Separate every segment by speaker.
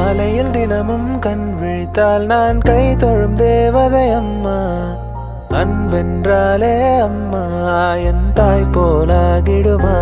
Speaker 1: காலையில் தினமும் கண் விழித்தால் நான் கை தொழும் தேவதை அம்மா. அன்பென்றாலே அம்மா என் தாய் போலாகிடுமா.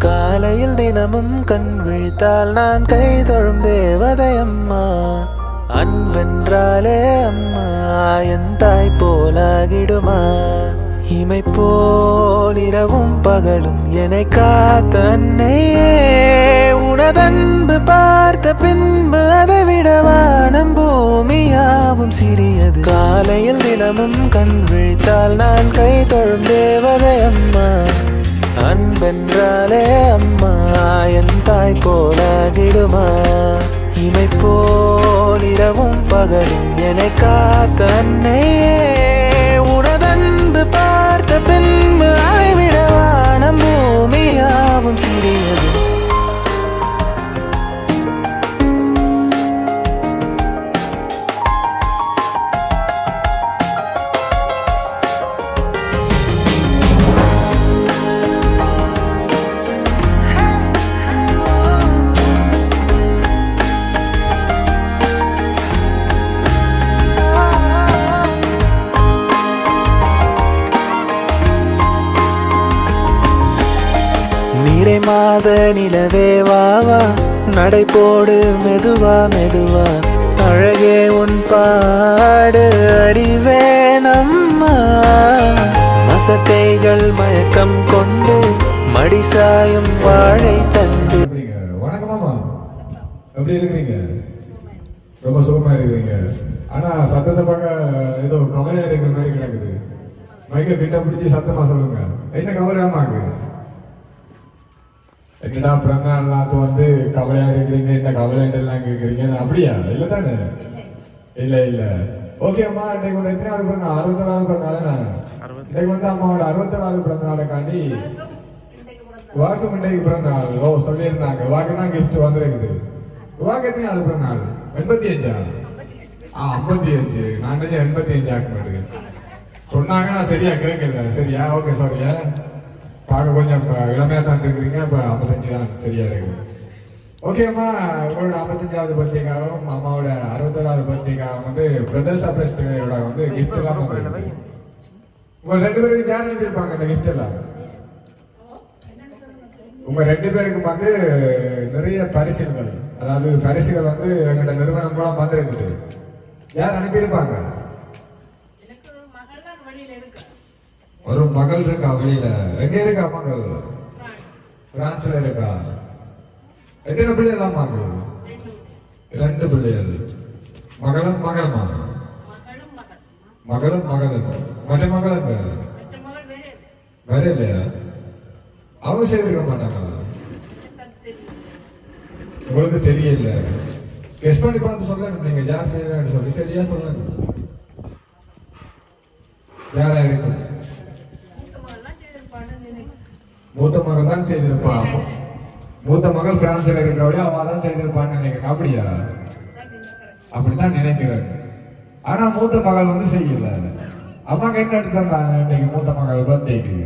Speaker 1: காலையில் தினமும் கண் விழித்தால் நான் கை தொழும் தேவதை அம்மா. அன்பென்றாலே அம்மா என் தாய் போலாகிடுமா. இமை போல் இரவும் பகலும் என்னை காத்த அன்னையே, உனதன்பு பார்த்த பின்பு அதை விட வானம் பூமியாவும் சிறியது. காலையில் தினமும் கண் விழித்தால் நான் கை தொழும் தேவதை அம்மா. அன்பென்றாலே அம்மா என் தாய் போலாகிடுமா. இமை போல் இரவும் பகலும் என்னை காத்த அன்னையே, உனதன்பு பார்த்த பின்பு அதை விட வானம் பூமியாவும் சிறியது. நீரை மாத நிலவே வாவா, நடை போடு மெதுவா மெதுவா, அழகே உன் பாடு அறிவே நம்மா. மசக்கைகள் மயக்கம் கொண்டு மடிசாயும் வாழை தண்டு.
Speaker 2: வணக்கம் மாமா, எப்படி இருக்கிறீங்க? ரொம்ப சுகமா இருக்கிறீங்க. ஆனா சத்தத்தை பார்க்க ஏதோ கவலையா இருக்கிற மாதிரி கிடக்குது. மைக்க கிட்ட பிடிச்சி சத்தமா சொல்லுங்க. என்ன கவலையாமாக்கு? என்னடா பிறந்தநாள் வந்து கவலையா இருக்கிறீங்க, என்ன கவலைலாம் கேட்குறீங்க? அப்படியா? இல்லை தானே? இல்லை இல்லை. ஓகே அம்மா, இன்னைக்கு வந்து எத்தனாவது பிறந்த? 67வது பிறந்தநாள். இன்னைக்கு வந்து அம்மாவோட 67வது பிறந்தநாளைக்காண்டி வாக்கு இன்றைக்கு பிறந்தநாள். ஓ சொல்லியிருந்தாங்க. வாக்குனா கிஃப்ட் வந்துருக்குது. வாக்கு எத்தனாவது பிறந்தநாள்? 85ஆ? 55. நான் நினைச்சேன் 85 ஆக்க மாட்டேங்க சொன்னாங்க. நான் சரியா கேட்கல. சரியா? ஓகே சாரியா. பார்க்க கொஞ்சம் இளமையாக தான் இருக்கிறீங்க. இப்போ 55 தான் சரியா இருக்கு. ஓகே அம்மா, உங்களோட 55வது பர்த்டேக்காகவும் அம்மாவோட 67வது பர்த்டேக்காகவும் வந்து பிரதர்ஸ் அப்ரெஸ்டோட வந்து கிஃப்ட் எல்லாம் வந்து உங்க 2 பேருக்கு யார் அனுப்பியிருப்பாங்க இந்த கிஃப்ட் எல்லாம்? உங்க 2 பேருக்கும் வந்து நிறைய பரிசுகள், அதாவது பரிசுகள் வந்து எங்கள்கிட்ட நிறுவனம் மூலம் வந்துருக்குது. யார் அனுப்பியிருப்பாங்க? ஒரு மகள் இருக்கா வெளியில. எங்க இருக்கா மகள்? பிரான்ஸ்ல இருக்கா. எத்தனை பிள்ளைகள் மகள்? 2 பிள்ளைகள். மகளும் மகளுமா? மகளும் மகளும். மற்ற மகளுங்க வேற இல்லையா? அவங்க செய்திருக்க மாட்டாங்களா? உங்களுக்கு தெரியல. கெஸ் பண்ணி பார்த்து சொல்லுங்க. நீங்க யார் செய்யறான்னு சொல்லி சரியா சொல்லுங்க. யாரா இருக்கு? மூத்த மகள் தான் செய்திருப்பா. மூத்த மகள் பிரான்ஸ்ல இருக்கிறவளே அவ தான் செய்திருப்பான்னு நினைக்கிறேன். அப்படியா? அப்படித்தான் நினைக்கிறேன். ஆனா மூத்த மகள் வந்து செய்யல. அம்மாக்கு என்ன எடுத்து தந்தாங்க இன்னைக்கு மூத்த மகள் பர்த்டேக்கு?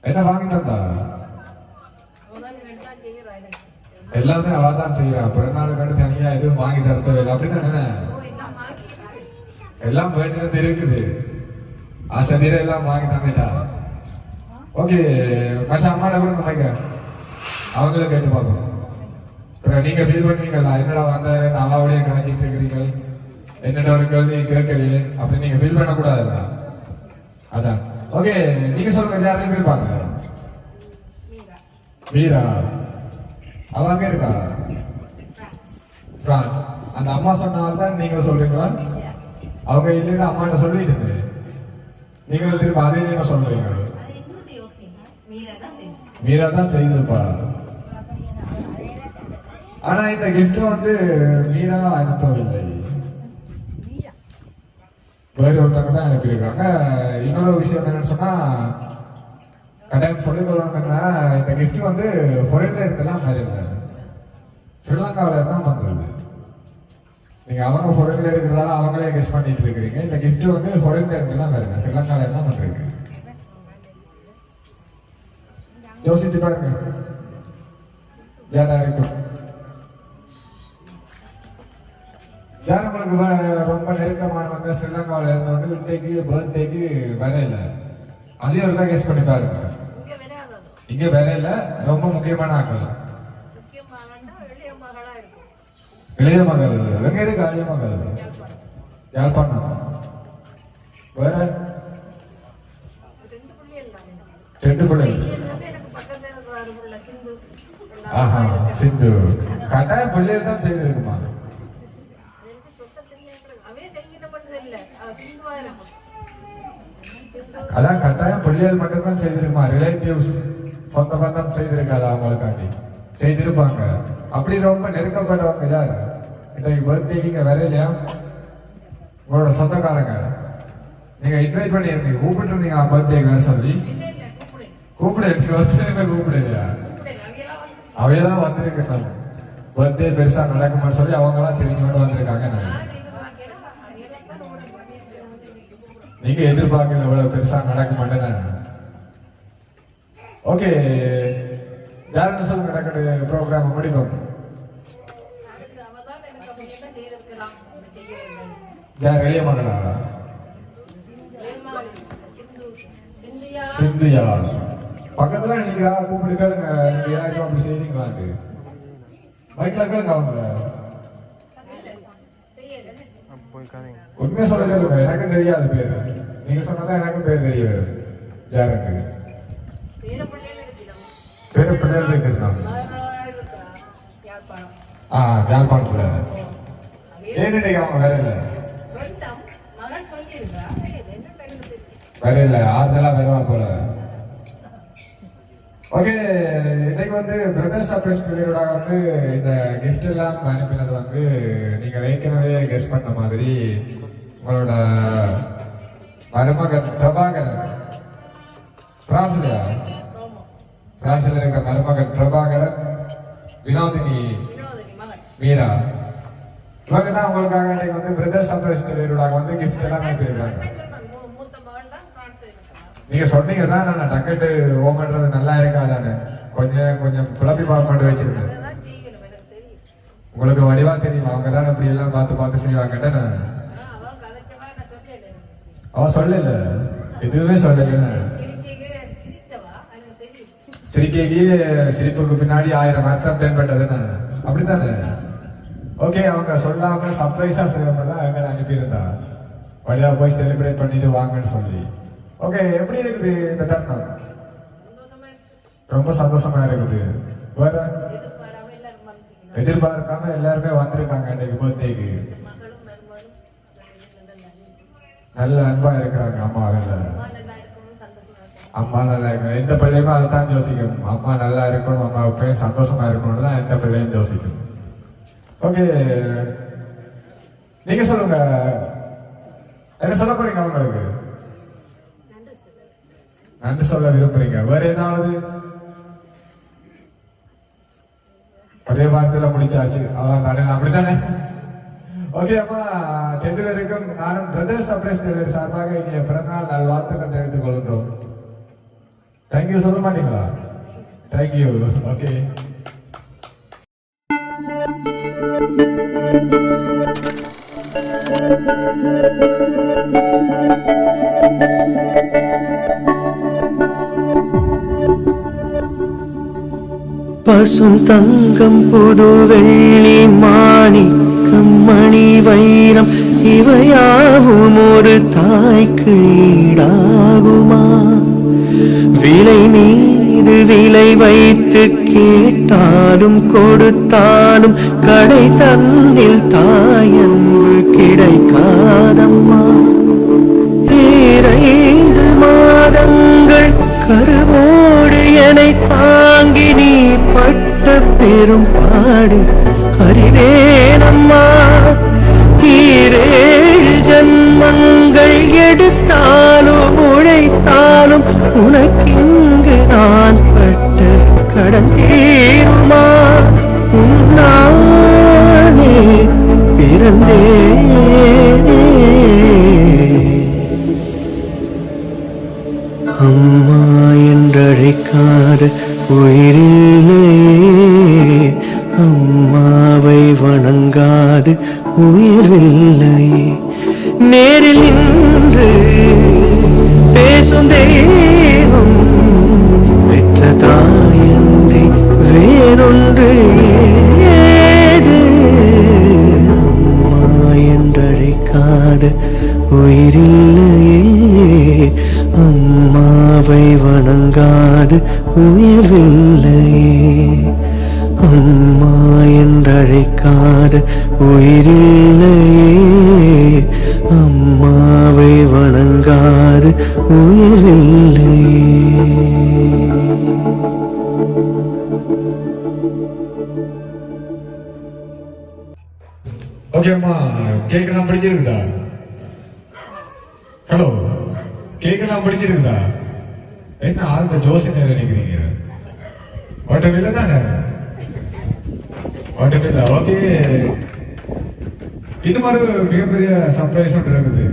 Speaker 2: என்ன வாங்கி தந்தா? எல்லாமே அவ தான் செய்யறா. பிறநாளுக்கு அடுத்து தனியா எதுவும் வாங்கி தரத்தவில்லை. அப்படித்தானே? எல்லாம் வேண்டியது இருக்குது. ஆசை எல்லாம் வாங்கி தந்துட்டா. ஓகே, மற்ற அம்மாட கூட நம்ம அவங்கள கேட்டு பார்ப்போம். அப்புறம் நீங்க ஃபீல் பண்ணுவீங்களா, என்னடா வந்த அம்மாவோடய காய்ச்சிட்டு இருக்கிறீங்க, என்னடா ஒரு கேள்வி கேட்கலையே அப்படின்னு நீங்க ஃபீல் பண்ணக்கூடாதுல்ல. அதான். ஓகே, நீங்க சொல்லுங்க. யாரையும் இருப்பாங்க? மீரா. அவங்க இருக்கா? பிரான்ஸ். அந்த அம்மா சொன்னால்தான் நீங்க சொல்றீங்களா? அவங்க இல்லைன்னா அம்மாட்ட சொல்லிட்டு இருந்தேன். நீங்க திரும்ப அதே நீங்க சொல்றீங்க. மீரா தான் செய்திருப்பா. ஆனா இந்த கிஃப்ட் வந்து மீரா அனுப்பவில்லை, வேற ஒருத்தவங்க தான் அனுப்பியிருக்காங்க. இன்னொரு விஷயம் என்னன்னு சொன்னா, கட்டாயம் சொல்லிக்கொள்ளணும்னா இந்த கிஃப்ட் வந்து ஃபாரின்ல இருந்தெல்லாம் மாதிரி இல்லை, ஸ்ரீலங்காவில இருந்தால் வந்தது. நீங்க அவங்க ஃபாரின்ல இருக்கிறதால அவங்களே கெஸ் பண்ணிட்டு இருக்கிறீங்க. இந்த கிஃப்ட் வந்து ஃபாரின்ல இருந்தெல்லாம் வருங்க, ஸ்ரீலங்காவில இருந்தா வந்திருக்கு. யோசிச்சு பாருங்க யாரா இருக்கும். யார் உங்களுக்கு ரொம்ப நெருக்கமானவங்க ஸ்ரீலங்காவில் இருந்தவங்க இன்றைக்கு பர்த்டேக்கு வரையில அதையும் ஒருக்கா கெஸ் பண்ணி பாருங்க. இங்க வரையில ரொம்ப முக்கியமான ஆட்கள். இளைய மகள் எங்க இருக்கு? அழிய மகள் யாழ்ப்பாணம். வேற 2 பிள்ளைகள். ஆஹா சிந்து கட்டாயம் பிள்ளைகள் தான் செய்திருக்குமா? அதான் கட்டாயம் பிள்ளைகள் மட்டும்தான் செய்திருக்குமா? ரிலேட்டிவ்ஸ் சொந்த பந்தம் செய்திருக்காது அவங்களுக்காண்டி செய்திருப்பாங்க. அப்படி ரொம்ப நெருக்கப்பட்டவங்க யார் இன்றைக்கு பர்த்டேக்கு இங்க வரையிலையா? உங்களோட சொந்தக்காரங்க நீங்க இன்வைட் பண்ணி இருந்தீங்க, கூப்பிட்டு இருந்தீங்களா பர்த்டேக்கு வர சொல்லி? கூப்பிட கூப்பிடலையா? அவையெல்லாம் வந்திருக்காங்க. பர்த்டே பெருசா நடக்குமான்னு சொல்லி அவங்களாம் தெரிஞ்சு கொண்டு வந்திருக்காங்க. நீங்க எதிர்பார்க்கல எவ்வளவு பெருசா நடக்க மாட்டேன். ஓகே யாருன்னு சொல்லுங்க, நடக்கிற ப்ரோக்ராம் முடிப்போம். யார் எளிய மகளா? சிந்தியா பக்கத்துல நிக்கிறா, கூப்பிடுக்காருங்க. நீங்க யாருக்கும் அப்படி செய்வீங்களாண்டு மைக்ல இருக்காங்க அவங்க. உண்மையா சொல்ல சொல்லுங்க, எனக்கும் தெரியாது பேரு. நீங்க சொன்னதான் எனக்கும் பேர் தெரிய வரும். யாருக்கு பேரு பிள்ளைகள் இருக்கிறாங்க? யாழ்ப்பாணத்துல. ஏன்னு அவங்க வேற இல்ல வேற இல்ல ஆறுதலா வருவா போல. ஓகே இன்னைக்கு வந்து பிரதர்ஸ் சர்ப்ரைஸ் பிள்ளையோட வந்து இந்த கிஃப்ட் எல்லாம் அனுப்பினது வந்து நீங்க ஏற்கனவே கெஸ் பண்ண மாதிரி உங்களோட மருமகன் பிரபாகரன். பிரான்ஸ்லயா? பிரான்ஸ்ல இருக்க மருமகன் பிரபாகரன், வினோதினி, மீரா, இவங்க தான் உங்களுக்காக இன்னைக்கு வந்து பிரதர்ஸ் சர்ப்ரைஸ் பிள்ளையோட வந்து கிஃப்ட் எல்லாம் அனுப்பியிருக்காங்க. நீங்க சொன்னீங்க தான் நான் டக்கெட்டு ஓமன்றது நல்லா இருக்காதானு கொஞ்சம் கொஞ்சம் குழப்பி பார்க்க வச்சிருந்தேன். உங்களுக்கு வடிவா தெரியும், அவங்க தான் இப்படி எல்லாம் பார்த்து பார்த்து செய்வாங்கட்ட. நான் அவ சொல்லல, எதுவுமே சொல்லல. சிரிக்கைக்கு சிரிப்புக்கு பின்னாடி 1000 அர்த்தம் தென்பட்டதுன்னு அப்படித்தானே? ஓகே அவங்க சொல்லாம சர்ப்ரைஸா செய்யறதான் எங்களை அனுப்பியிருந்தா வழியா போய் செலிப்ரேட் பண்ணிட்டு வாங்கன்னு சொல்லி. ஓகே எப்படி இருக்குது இந்த தருணம்? ரொம்ப சந்தோஷமா இருக்குது. வேற எதிர்பார்க்காம எல்லாருமே வந்திருக்காங்க இன்னைக்கு பர்த்டேக்கு. நல்ல அன்பா இருக்கிறாங்க அம்மா. அம்மா நல்லா இருக்கணும், எந்த பிள்ளையுமே அதை தான் யோசிக்கும். அம்மா நல்லா இருக்கணும், அம்மா எப்பயும் சந்தோஷமா இருக்கணும் தான் எந்த பிள்ளையும் யோசிக்கும். ஓகே நீங்க சொல்லுங்க, என்ன சொல்ல போறீங்க அவங்களுக்கு? நன்றி சொல்ல விரும்புறீங்க? வேற ஏதாவது? ஒரே வார்த்தையில முடிச்சாச்சு அவன் தானே, அப்படித்தானே? ஓகே அம்மா 2 பேருக்கும் நானும் பிரதர்ஸ் சர்ப்ரைஸ் டெலிவரி சார்பாக இனிய பிறந்தநாள் நல்வாழ்த்துக்கள் தெரிவித்துக் கொள்கின்றோம். தேங்க்யூ சொல்ல மாட்டீங்களா? தேங்க்யூ. ஓகே
Speaker 3: பசும் தங்கம் புது வெள்ளி மாணிக்கம் மணி வைரம் இவையாவும் ஒரு தாய்க்கு ஈடாகுமா? விலை மீது விலை வைத்து கேட்டாலும் கொடுத்தாலும் கடை தன்னில் தாயன்பு கிடைக்காதம்மா. 5 மாதங்கள் கருவோடு என்னை தாங்கி நீ பட்ட பெரும் பாடு அறிவேனம்மா. 7 ஜன்மங்கள் எடுத்தாலும் உழைத்தாலும் உனக்கிங்கு நான் பட்ட கடன் தீருமா? உன்னாலே பிறந்தேனே. அம்மா என்றழைக்காத உயிரில்லையே, அம்மாவை வணங்காது உயர்வில்லையே. நேரில் நின்று பேசும் தெய்வம் பெற்ற தாயன்றி வேறொன்று ஏது. அம்மா என்றழைக்காத உயிரில்லையே. அம்மாவை வணங்காது உயர்வில்லையே. அம்மா என்றழைக்காத உயிரில்லையே. அம்மாவை வணங்காது உயர்வில்லையே.
Speaker 2: ஓகே அம்மா, கேக்கெல்லாம் பிடிச்சிருக்குதா? ஹலோ, கேக்கெல்லாம் பிடிச்சிருக்குதா? என்ன ஆளுங்க ஜோசி நேரம் நினைக்கிறீங்க? ஓட்டமில்லை தானே? ஓட்டமில்லை. ஓகே, இன்னும் ஒரு மிகப்பெரிய சர்ப்ரைஸ் ஒன்று இருக்குது.